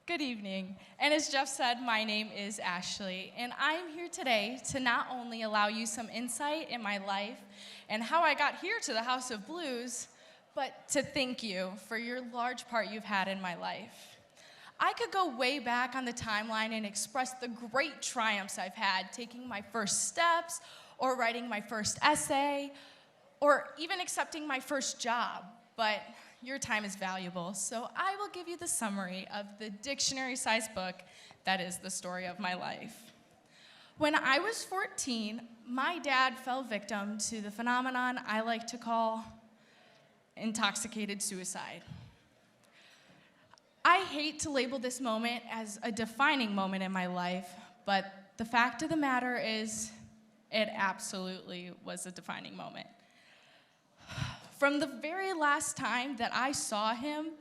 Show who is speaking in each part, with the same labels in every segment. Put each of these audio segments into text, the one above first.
Speaker 1: Good evening. And as Jeff said, my name is Ashley, and I'm here today to not only allow you some insight in my life and how I got here to the House of Blues, but to thank you for your large part you've had in my life. I could go way back on the timeline and express the great triumphs I've had taking my first steps, or writing my first essay, or even accepting my first job, but your time is valuable, so I will give you the summary of the dictionary-sized book that is the story of my life. When I was 14, my dad fell victim to the phenomenon I like to call intoxicated suicide. I hate to label this moment as a defining moment in my life, but the fact of the matter is, it absolutely was a defining moment. From the very last time that I saw him,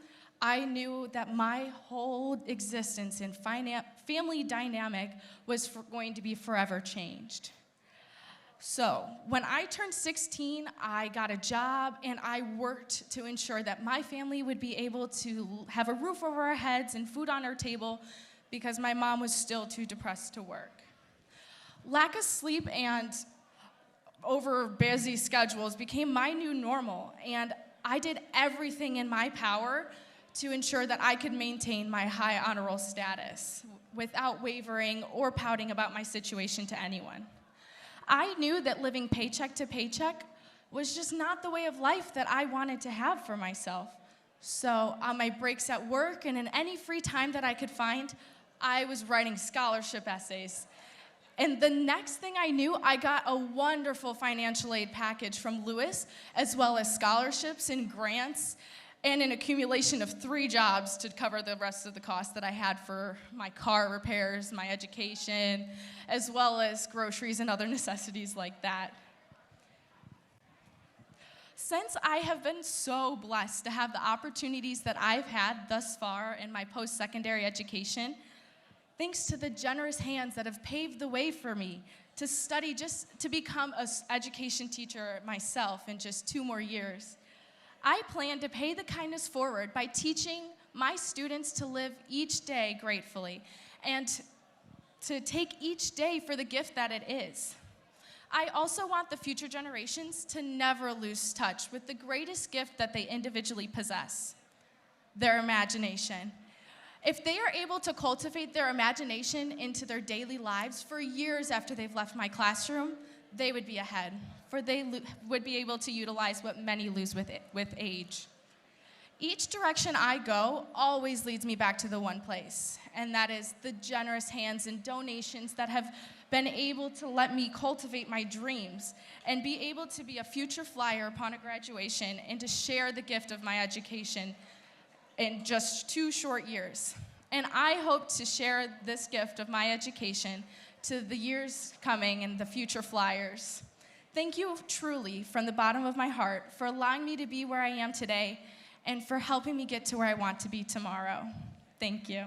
Speaker 1: I knew that my whole existence and family dynamic was going to be forever changed. So, when I turned 16, I got a job and I worked to ensure that my family would be able to have a roof over our heads and food on our table because my mom was still too depressed to work. Lack of sleep and over busy schedules became my new normal, and I did everything in my power to ensure that I could maintain my high honor roll status without wavering or pouting about my situation to anyone. I knew that living paycheck to paycheck was just not the way of life that I wanted to have for myself. So on my breaks at work and in any free time that I could find, I was writing scholarship essays. And the next thing I knew, I got a wonderful financial aid package from Lewis, as well as scholarships and grants, and an accumulation of 3 jobs to cover the rest of the costs that I had for my car repairs, my education, as well as groceries and other necessities like that. Since I have been so blessed to have the opportunities that I've had thus far in my post-secondary education, thanks to the generous hands that have paved the way for me to study just to become an education teacher myself in just 2 more years, I plan to pay the kindness forward by teaching my students to live each day gratefully and to take each day for the gift that it is. I also want the future generations to never lose touch with the greatest gift that they individually possess, their imagination. If they are able to cultivate their imagination into their daily lives for years after they've left my classroom, they would be ahead, for they would be able to utilize what many lose with age. Each direction I go always leads me back to the one place, and that is the generous hands and donations that have been able to let me cultivate my dreams and be able to be a future flyer upon a graduation and to share the gift of my education in just 2 short years. And I hope to share this gift of my education to the years coming and the future flyers. Thank you truly from the bottom of my heart for allowing me to be where I am today and for helping me get to where I want to be tomorrow. Thank you.